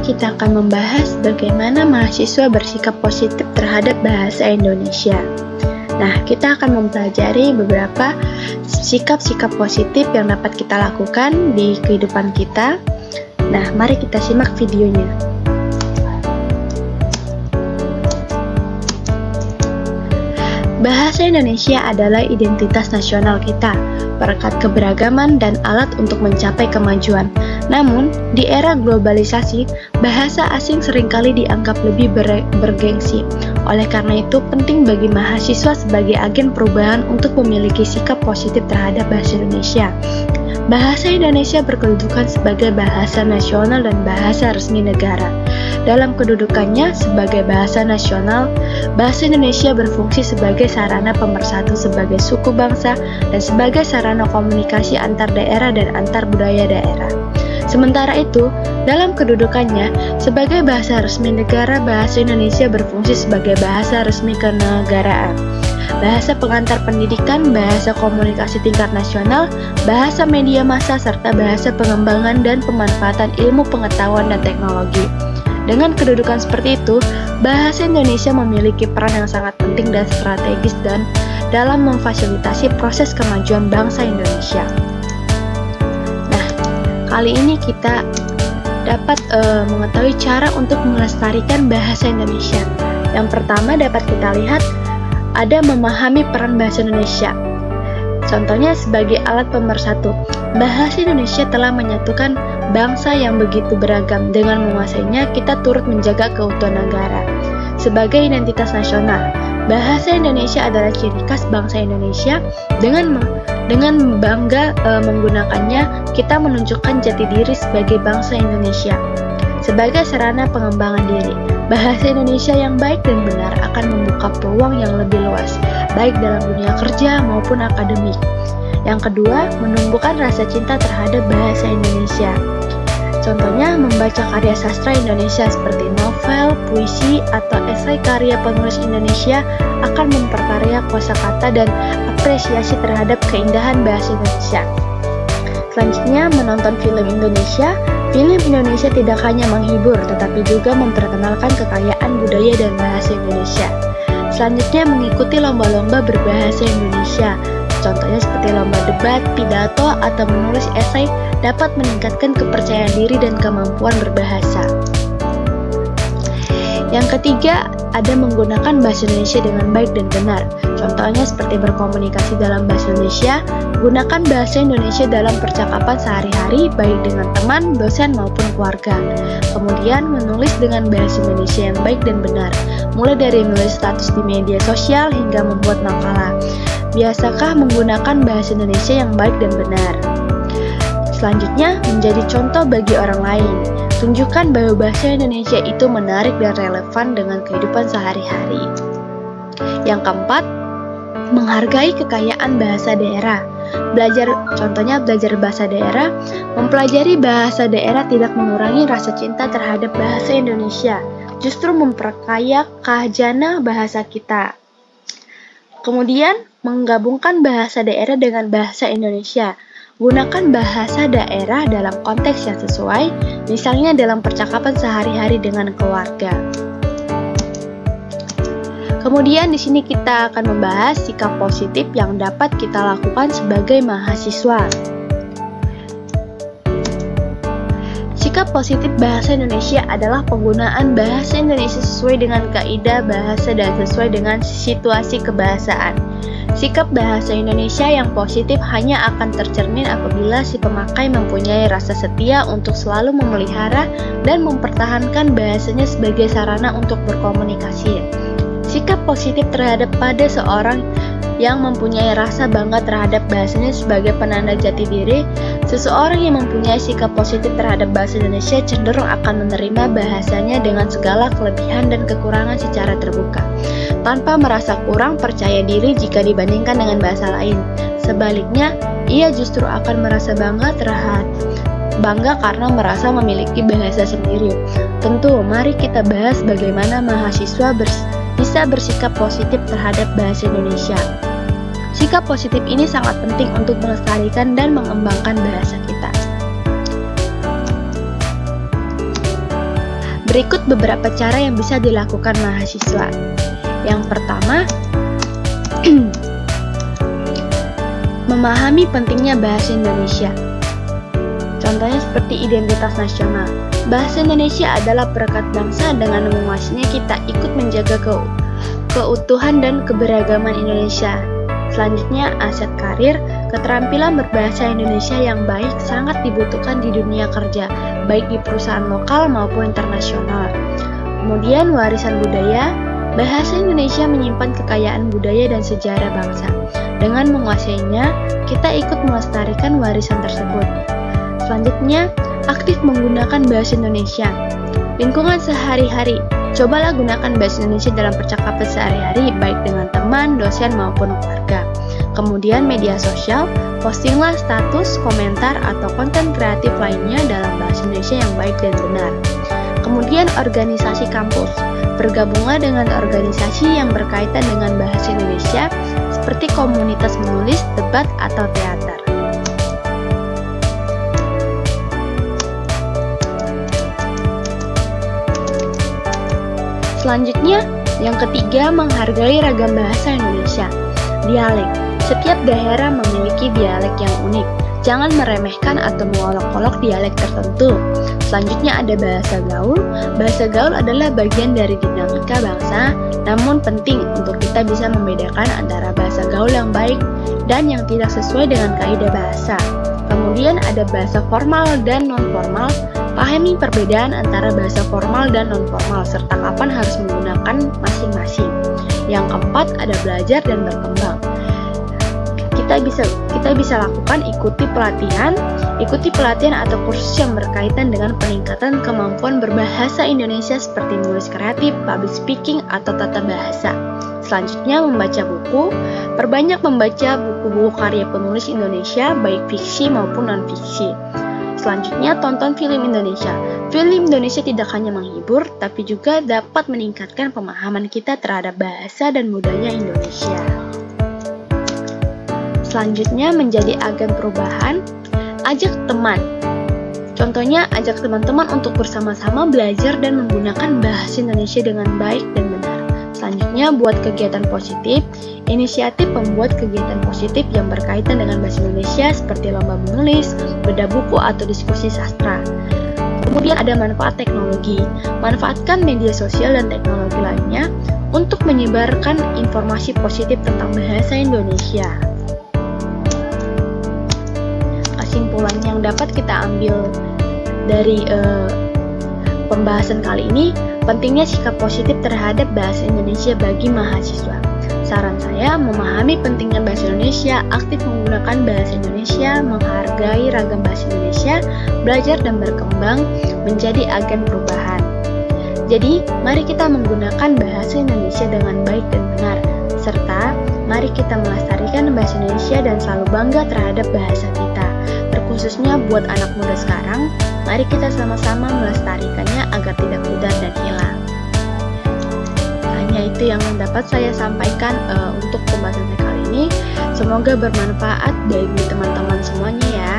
kita akan membahas bagaimana mahasiswa bersikap positif terhadap bahasa Indonesia. Nah, kita akan mempelajari beberapa sikap-sikap positif yang dapat kita lakukan di kehidupan kita. Nah, mari kita simak videonya. Bahasa Indonesia adalah identitas nasional kita, perekat keberagaman dan alat untuk mencapai kemajuan. Namun, di era globalisasi, bahasa asing seringkali dianggap lebih bergengsi. Oleh karena itu, penting bagi mahasiswa sebagai agen perubahan untuk memiliki sikap positif terhadap bahasa Indonesia. Bahasa Indonesia berkedudukan sebagai bahasa nasional dan bahasa resmi negara. Dalam kedudukannya sebagai bahasa nasional, bahasa Indonesia berfungsi sebagai sarana pemersatu sebagai suku bangsa dan sebagai sarana komunikasi antar daerah dan antar budaya daerah. Sementara itu, dalam kedudukannya sebagai bahasa resmi negara, bahasa Indonesia berfungsi sebagai bahasa resmi kenegaraan, bahasa pengantar pendidikan, bahasa komunikasi tingkat nasional, bahasa media massa, serta bahasa pengembangan dan pemanfaatan ilmu pengetahuan dan teknologi. Dengan kedudukan seperti itu, bahasa Indonesia memiliki peran yang sangat penting dan strategis dalam memfasilitasi proses kemajuan bangsa Indonesia. Nah, kali ini kita dapat mengetahui cara untuk melestarikan bahasa Indonesia. Yang pertama dapat kita lihat ada memahami peran bahasa Indonesia. Contohnya sebagai alat pemersatu, bahasa Indonesia telah menyatukan bangsa yang begitu beragam. Dengan menguasainya, kita turut menjaga keutuhan negara. Sebagai identitas nasional, bahasa Indonesia adalah ciri khas bangsa Indonesia. Dengan bangga menggunakannya, kita menunjukkan jati diri sebagai bangsa Indonesia. Sebagai sarana pengembangan diri, bahasa Indonesia yang baik dan benar akan membuka peluang yang lebih luas, baik dalam dunia kerja maupun akademik. Yang kedua, menumbuhkan rasa cinta terhadap bahasa Indonesia. Contohnya, membaca karya sastra Indonesia seperti novel, puisi, atau esai karya penulis Indonesia akan memperkaya kosakata dan apresiasi terhadap keindahan bahasa Indonesia. Selanjutnya, menonton film Indonesia. Film Indonesia tidak hanya menghibur, tetapi juga memperkenalkan kekayaan budaya dan bahasa Indonesia. Selanjutnya, mengikuti lomba-lomba berbahasa Indonesia. Contohnya seperti lomba debat, pidato, atau menulis esai dapat meningkatkan kepercayaan diri dan kemampuan berbahasa. Yang ketiga, ada menggunakan bahasa Indonesia dengan baik dan benar. Contohnya seperti berkomunikasi dalam bahasa Indonesia, gunakan bahasa Indonesia dalam percakapan sehari-hari baik dengan teman, dosen, maupun keluarga. Kemudian, menulis dengan bahasa Indonesia yang baik dan benar, mulai dari menulis status di media sosial hingga membuat makalah. Biasakah menggunakan bahasa Indonesia yang baik dan benar? Selanjutnya, menjadi contoh bagi orang lain. Tunjukkan bahwa bahasa Indonesia itu menarik dan relevan dengan kehidupan sehari-hari. Yang keempat, menghargai kekayaan bahasa daerah. Contohnya belajar bahasa daerah. Mempelajari bahasa daerah tidak mengurangi rasa cinta terhadap bahasa Indonesia, justru memperkaya khazanah bahasa kita. Kemudian, menggabungkan bahasa daerah dengan bahasa Indonesia. Gunakan bahasa daerah dalam konteks yang sesuai, misalnya dalam percakapan sehari-hari dengan keluarga. Kemudian di sini kita akan membahas sikap positif yang dapat kita lakukan sebagai mahasiswa. Sikap positif bahasa Indonesia adalah penggunaan bahasa Indonesia sesuai dengan kaidah bahasa dan sesuai dengan situasi kebahasaan. Sikap bahasa Indonesia yang positif hanya akan tercermin apabila si pemakai mempunyai rasa setia untuk selalu memelihara dan mempertahankan bahasanya sebagai sarana untuk berkomunikasi. Sikap positif terhadap pada seorang yang mempunyai rasa bangga terhadap bahasanya sebagai penanda jati diri. Seseorang yang mempunyai sikap positif terhadap bahasa Indonesia cenderung akan menerima bahasanya dengan segala kelebihan dan kekurangan secara terbuka, tanpa merasa kurang percaya diri jika dibandingkan dengan bahasa lain. Sebaliknya, ia justru akan merasa bangga karena merasa memiliki bahasa sendiri. Tentu, mari kita bahas bagaimana mahasiswa bisa bersikap positif terhadap bahasa Indonesia. Sikap positif ini sangat penting untuk melestarikan dan mengembangkan bahasa kita. Berikut beberapa cara yang bisa dilakukan mahasiswa. Yang pertama, memahami pentingnya bahasa Indonesia. Contohnya seperti identitas nasional. Bahasa Indonesia adalah perekat bangsa, dengan menguasainya kita ikut menjaga keutuhan dan keberagaman Indonesia. Selanjutnya, aset karir. Keterampilan berbahasa Indonesia yang baik sangat dibutuhkan di dunia kerja, baik di perusahaan lokal maupun internasional. Kemudian, warisan budaya. Bahasa Indonesia menyimpan kekayaan budaya dan sejarah bangsa. Dengan menguasainya, kita ikut melestarikan warisan tersebut. Selanjutnya, aktif menggunakan bahasa Indonesia. Lingkungan sehari-hari. Cobalah gunakan bahasa Indonesia dalam percakapan sehari-hari, baik dengan teman, dosen, maupun keluarga. Kemudian media sosial, postinglah status, komentar, atau konten kreatif lainnya dalam bahasa Indonesia yang baik dan benar. Kemudian organisasi kampus. Bergabunglah dengan organisasi yang berkaitan dengan bahasa Indonesia, seperti komunitas menulis, debat, atau teater. Selanjutnya, yang ketiga, menghargai ragam bahasa Indonesia. Dialek. Setiap daerah memiliki dialek yang unik. Jangan meremehkan atau mengolok-olok dialek tertentu. Selanjutnya ada bahasa gaul. Bahasa gaul adalah bagian dari dinamika bangsa, namun penting untuk kita bisa membedakan antara bahasa gaul yang baik dan yang tidak sesuai dengan kaidah bahasa. Kemudian ada bahasa formal dan non-formal. Pahami perbedaan antara bahasa formal dan non-formal, serta kapan harus menggunakan masing-masing. Yang keempat ada belajar dan berkembang. Kita bisa lakukan ikuti pelatihan atau kursus yang berkaitan dengan peningkatan kemampuan berbahasa Indonesia seperti menulis kreatif, public speaking, atau tata bahasa. Selanjutnya membaca buku. Perbanyak membaca buku-buku karya penulis Indonesia, baik fiksi maupun non-fiksi. Selanjutnya tonton film Indonesia. Film Indonesia tidak hanya menghibur, tapi juga dapat meningkatkan pemahaman kita terhadap bahasa dan budaya Indonesia. Selanjutnya menjadi agen perubahan, ajak teman. Contohnya, ajak teman-teman untuk bersama-sama belajar dan menggunakan bahasa Indonesia dengan baik dan benar. Selanjutnya, buat kegiatan positif. Inisiatif membuat kegiatan positif yang berkaitan dengan bahasa Indonesia seperti lomba menulis, bedah buku, atau diskusi sastra. Kemudian ada manfaat teknologi. Manfaatkan media sosial dan teknologi lainnya untuk menyebarkan informasi positif tentang bahasa Indonesia. Kesimpulan yang dapat kita ambil dari pembahasan kali ini, pentingnya sikap positif terhadap bahasa Indonesia bagi mahasiswa. Saran saya, memahami pentingnya bahasa Indonesia, aktif menggunakan bahasa Indonesia, menghargai ragam bahasa Indonesia, belajar dan berkembang menjadi agen perubahan. Jadi, mari kita menggunakan bahasa Indonesia dengan baik dan benar, serta mari kita melestarikan bahasa Indonesia dan selalu bangga terhadap bahasa kita. Terkhususnya buat anak muda sekarang, mari kita sama-sama melestarikannya agar tidak pudar dan hilang. Hanya itu yang dapat saya sampaikan untuk pembahasan kali ini. Semoga bermanfaat bagi teman-teman semuanya ya.